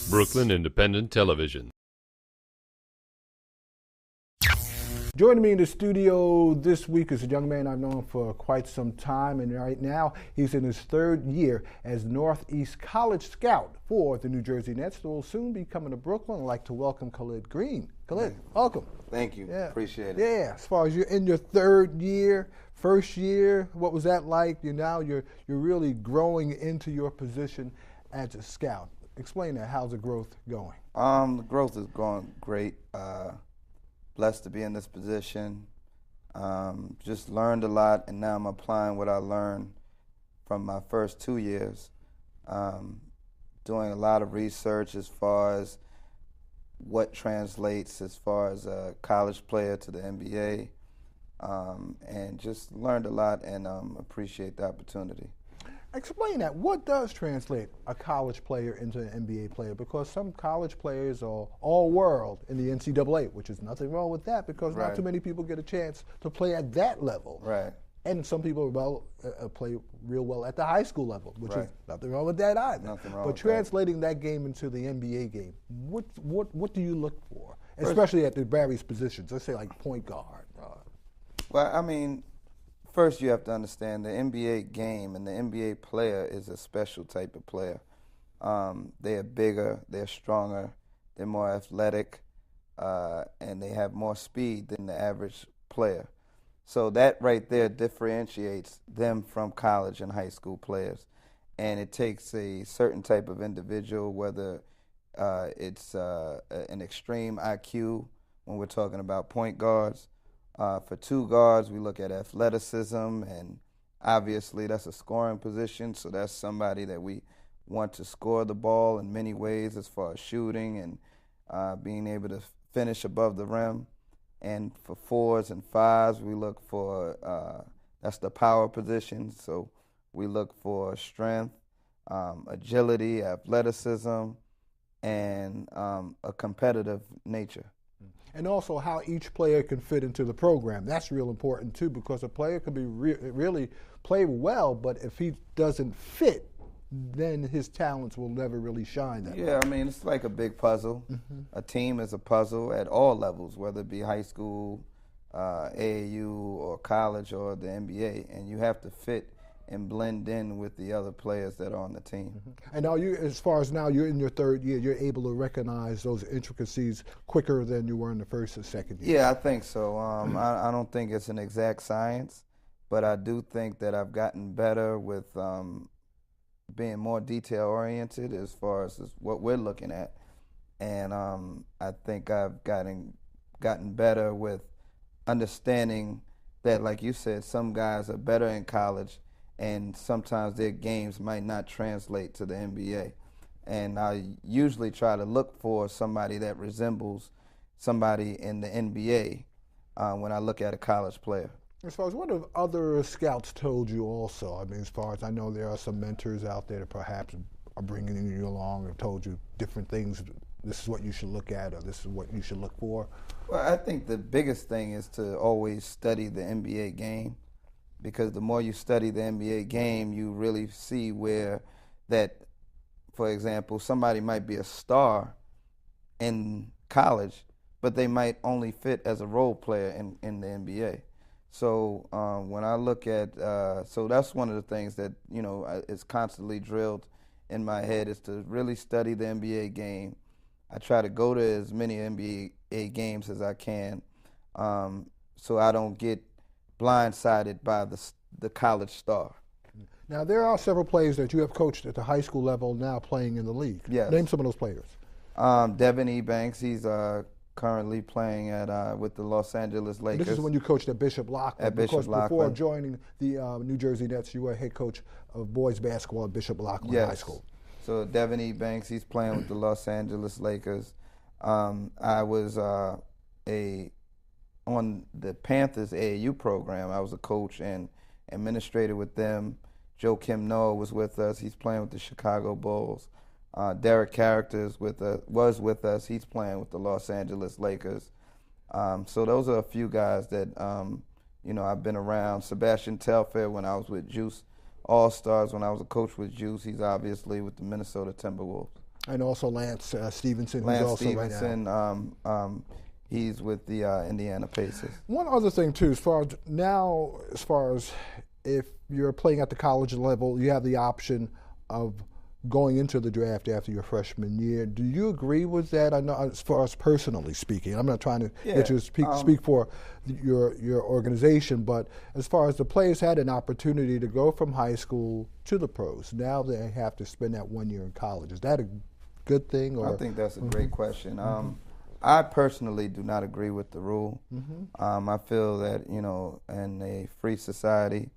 Brooklyn Independent Television. Joining me in the studio this week is a young man I've known for quite some time, and right now he's in his third year as Northeast College Scout for the New Jersey Nets, who will soon be coming to Brooklyn. I'd like to welcome Khalid Green. Khalid, welcome. Thank you. Yeah. Appreciate it. Yeah, as far as you're in your third year, first year, what was that like? You're really growing into your position as a scout. Explain that. How's the growth going? The growth is going great. Blessed to be in this position. Just learned a lot, and now I'm applying what I learned from my first 2 years. Doing a lot of research as far as what translates as far as a college player to the NBA, and just learned a lot and appreciate the opportunity. Explain that. What does translate a college player into an NBA player? Because some college players are all world in the NCAA, which is nothing wrong with that because not too many people get a chance to play at that level. Right. And some people play real well at the high school level, which is nothing wrong with that either. Nothing wrong but with translating that game into the NBA game, what do you look for? Especially at the various positions, let's say like point guard. Well, I mean, first, you have to understand the NBA game and the NBA player is a special type of player. They are bigger, they're stronger, they're more athletic, and they have more speed than the average player. So that right there differentiates them from college and high school players. And it takes a certain type of individual, whether it's an extreme IQ when we're talking about point guards. For two guards, we look at athleticism, and obviously that's a scoring position, so that's somebody that we want to score the ball in many ways as far as shooting and being able to finish above the rim. And for fours and fives, we look for, that's the power position, so we look for strength, agility, athleticism, and a competitive nature. And also how each player can fit into the program. That's real important too, because a player could be really play well, but if he doesn't fit, then his talents will never really shine that way. I mean, it's like a big puzzle. Mm-hmm. A team is a puzzle at all levels, whether it be high school, AAU, or college, or the NBA, and you have to fit and blend in with the other players that are on the team. Mm-hmm. And now you, as far as now you're in your third year, you're able to recognize those intricacies quicker than you were in the first or second year. Yeah, I think so. I don't think it's an exact science, but I do think that I've gotten better with being more detail-oriented as far as what we're looking at. And I think I've gotten better with understanding that, like you said, some guys are better in college, and sometimes their games might not translate to the NBA. And I usually try to look for somebody that resembles somebody in the NBA when I look at a college player. As far as what have other scouts told you also? I mean, as far as I know, there are some mentors out there that perhaps are bringing you along and told you different things. This is what you should look at, or this is what you should look for. Well, I think the biggest thing is to always study the NBA game, because the more you study the NBA game, you really see where that, for example, somebody might be a star in college, but they might only fit as a role player in the NBA. So when I look at, so that's one of the things that, is constantly drilled in my head, is to really study the NBA game. I try to go to as many NBA games as I can, so I don't get blindsided by the college star. Now, there are several players that you have coached at the high school level now playing in the league. Yes. Name some of those players. Devin Ebanks, he's currently playing at with the Los Angeles Lakers. This is when you coached at Bishop Lockwood. At Bishop Lockwood. Before joining the New Jersey Nets, you were head coach of boys basketball at Bishop Lockwood High School. So Devin Ebanks, he's playing with the Los Angeles Lakers. I was on the Panthers AAU program. I was a coach and administrator with them. Joe Kim Noah was with us. He's playing with the Chicago Bulls. Derek Characters was with us. He's playing with the Los Angeles Lakers. So those are a few guys that I've been around. Sebastian Telfair when I was with Juice All-Stars, when I was a coach with Juice. He's obviously with the Minnesota Timberwolves. And also Lance Stevenson, who's Lance also Stevenson, right now. He's with the Indiana Pacers. One other thing too, as far as if you're playing at the college level, you have the option of going into the draft after your freshman year. Do you agree with that? I know, as far as personally speaking, I'm not trying to get you to speak for your organization, but as far as the players had an opportunity to go from high school to the pros, now they have to spend that 1 year in college. Is that a good thing? Or? I think that's a great question. I personally do not agree with the rule. I feel that, in a free society,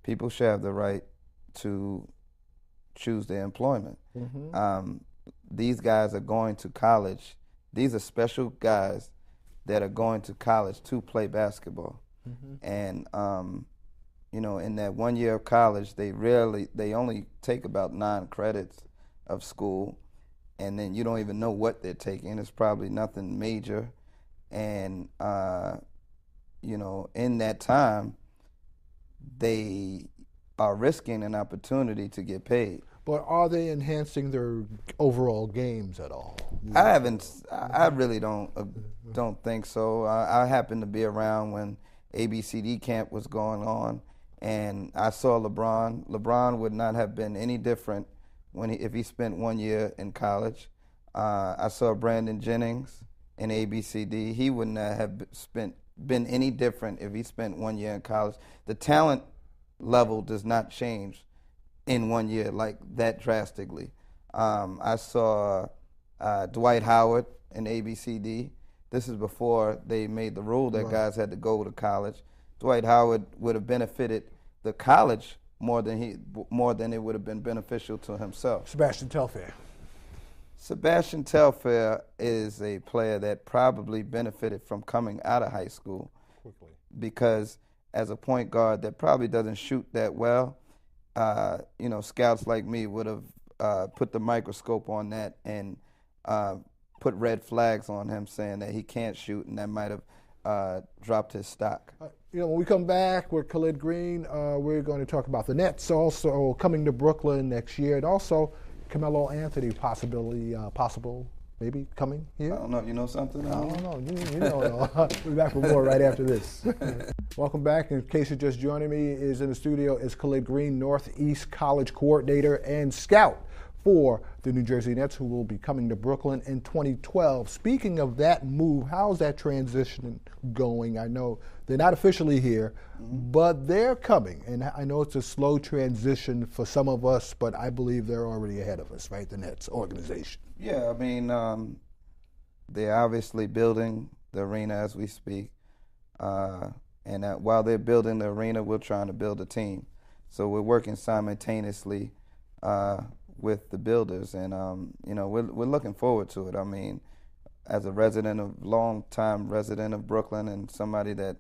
people should have the right to choose their employment. These guys are going to college. These are special guys that are going to college to play basketball. And, in that 1 year of college, they only take about 9 credits of school, and then you don't even know what they're taking. It's probably nothing major. And, in that time, they are risking an opportunity to get paid. But are they enhancing their overall games at all? I really don't think so. I happened to be around when ABCD camp was going on, and I saw LeBron. LeBron would not have been any different if he spent 1 year in college. I saw Brandon Jennings in ABCD. He would not have been any different if he spent 1 year in college. The talent level does not change in 1 year like that drastically. I saw Dwight Howard in ABCD. This is before they made the rule that guys had to go to college. Dwight Howard would have benefited the college more than it would have been beneficial to himself. Sebastian Telfair. Sebastian Telfair is a player that probably benefited from coming out of high school quickly, because as a point guard that probably doesn't shoot that well, scouts like me would have put the microscope on that and put red flags on him saying that he can't shoot, and that might have dropped his stock. When we come back with Khalid Green, we're going to talk about the Nets also coming to Brooklyn next year, and also Carmelo Anthony possible maybe coming here. I don't know. You know something? I don't know. You know. We'll be back for more right after this. Welcome back. In case you're just joining me, is in the studio is Khalid Green, Northeast College Coordinator and Scout for the New Jersey Nets, who will be coming to Brooklyn in 2012. Speaking of that move, how's that transition going? I know they're not officially here, but they're coming. And I know it's a slow transition for some of us, but I believe they're already ahead of us, right, the Nets organization? Yeah, I mean, they're obviously building the arena as we speak. And while they're building the arena, we're trying to build a team. So we're working simultaneously with the builders, and we're looking forward to it. I mean, as a long-time resident of Brooklyn, and somebody that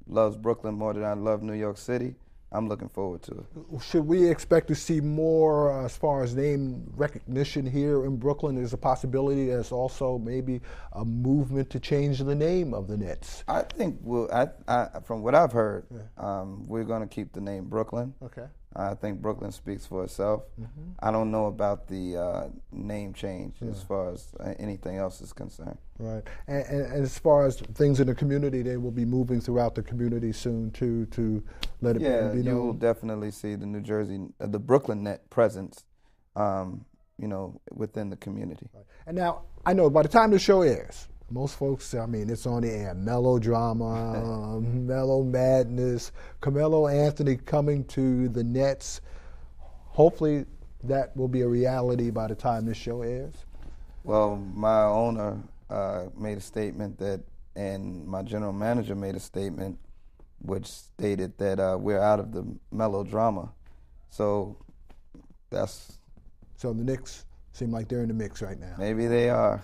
loves Brooklyn more than I love New York City, I'm looking forward to it. Should we expect to see more as far as name recognition here in Brooklyn? There's a possibility there's also maybe a movement to change the name of the Nets. I think from what I've heard, we're going to keep the name Brooklyn. Okay. I think Brooklyn speaks for itself. I don't know about the name change as far as anything else is concerned. Right. And as far as things in the community, they will be moving throughout the community soon to let it be known. Yeah, you will definitely see the Brooklyn Net presence, within the community. Right. And now, I know by the time the show airs, most folks, it's on the air. Melodrama, Mellow Madness, Carmelo Anthony coming to the Nets. Hopefully that will be a reality by the time this show airs. Well, my owner made a statement and my general manager made a statement which stated that we're out of the melodrama. So So the Knicks seem like they're in the mix right now. Maybe they are.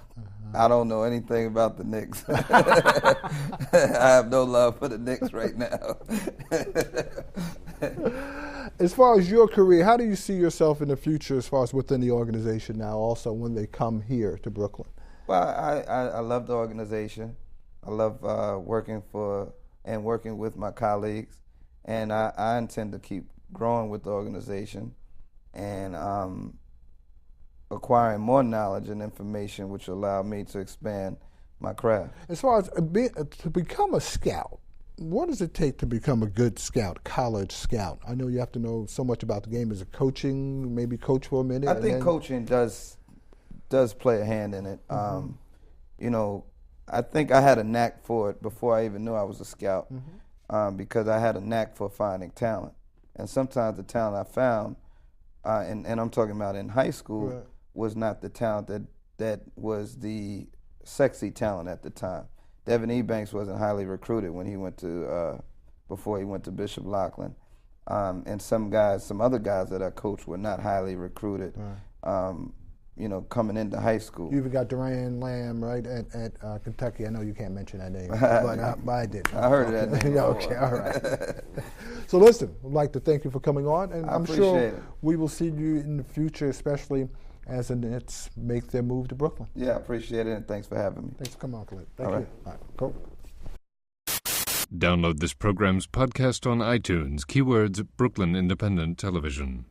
I don't know anything about the Knicks. I have no love for the Knicks right now. As far as your career, how do you see yourself in the future as far as within the organization now, also when they come here to Brooklyn? Well, I love the organization. I love working with my colleagues, and I intend to keep growing with the organization. And acquiring more knowledge and information, which allowed me to expand my craft. As far as to become a scout, what does it take to become a good scout, college scout? I know you have to know so much about the game. Is it coaching, maybe coach for a minute? I think coaching does play a hand in it. You know, I think I had a knack for it before I even knew I was a scout, because I had a knack for finding talent. And sometimes the talent I found, and I'm talking about in high school, was not the talent that was the sexy talent at the time. Devin Ebanks wasn't highly recruited when he went to, before he went to Bishop Loughlin. And some other guys that I coached were not highly recruited, you know, coming into high school. You even got Duran Lamb, right, at Kentucky. I know you can't mention that name, but I did. I heard of that name. Yeah, okay, all right. So listen, I'd like to thank you for coming on, and I'm sure we will see you in the future, especially as the Nets make their move to Brooklyn. Yeah, I appreciate it, and thanks for having me. Thanks for coming on, Khalid. Thank All you. right. All right, cool. Download this program's podcast on iTunes. Keywords Brooklyn Independent Television.